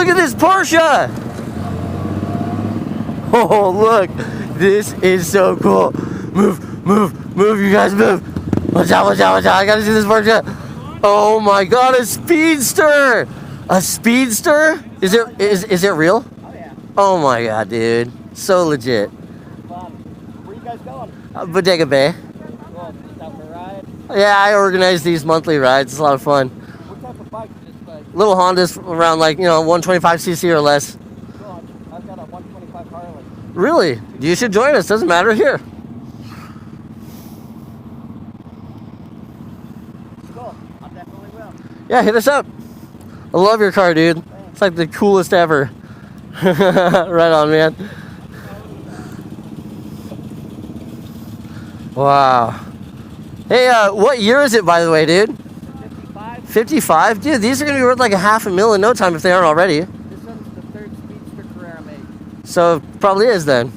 look at this Porsche. Oh, look. This is so cool. Move, move, move, you guys, move. Watch out, watch out, watch out. I gotta see this Porsche. Oh my God, a Speedster. A Speedster? Is it real? Oh, yeah. Oh my God, dude. So legit. Where you guys going? Bodega Bay. Well, just out for a ride? Yeah, I organize these monthly rides. It's a lot of fun. What type of bike is this like? Little Hondas around 125cc or less. Cool. I've got a 125 Harley. Really? You should join us. Doesn't matter here. Cool. I definitely will. Yeah, hit us up. I love your car, dude. Thanks. It's like the coolest ever. Right on, man. Wow. Hey, what year is it, by the way, dude? 55. 55? Dude, these are going to be worth like $500,000 in no time if they aren't already. This one's the third Speedster Carrera made. So, probably is then.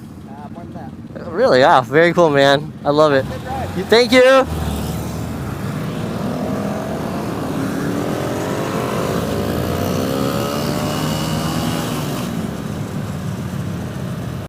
More than that. Really? Yeah. Very cool, man. I love it. Good ride. Thank you.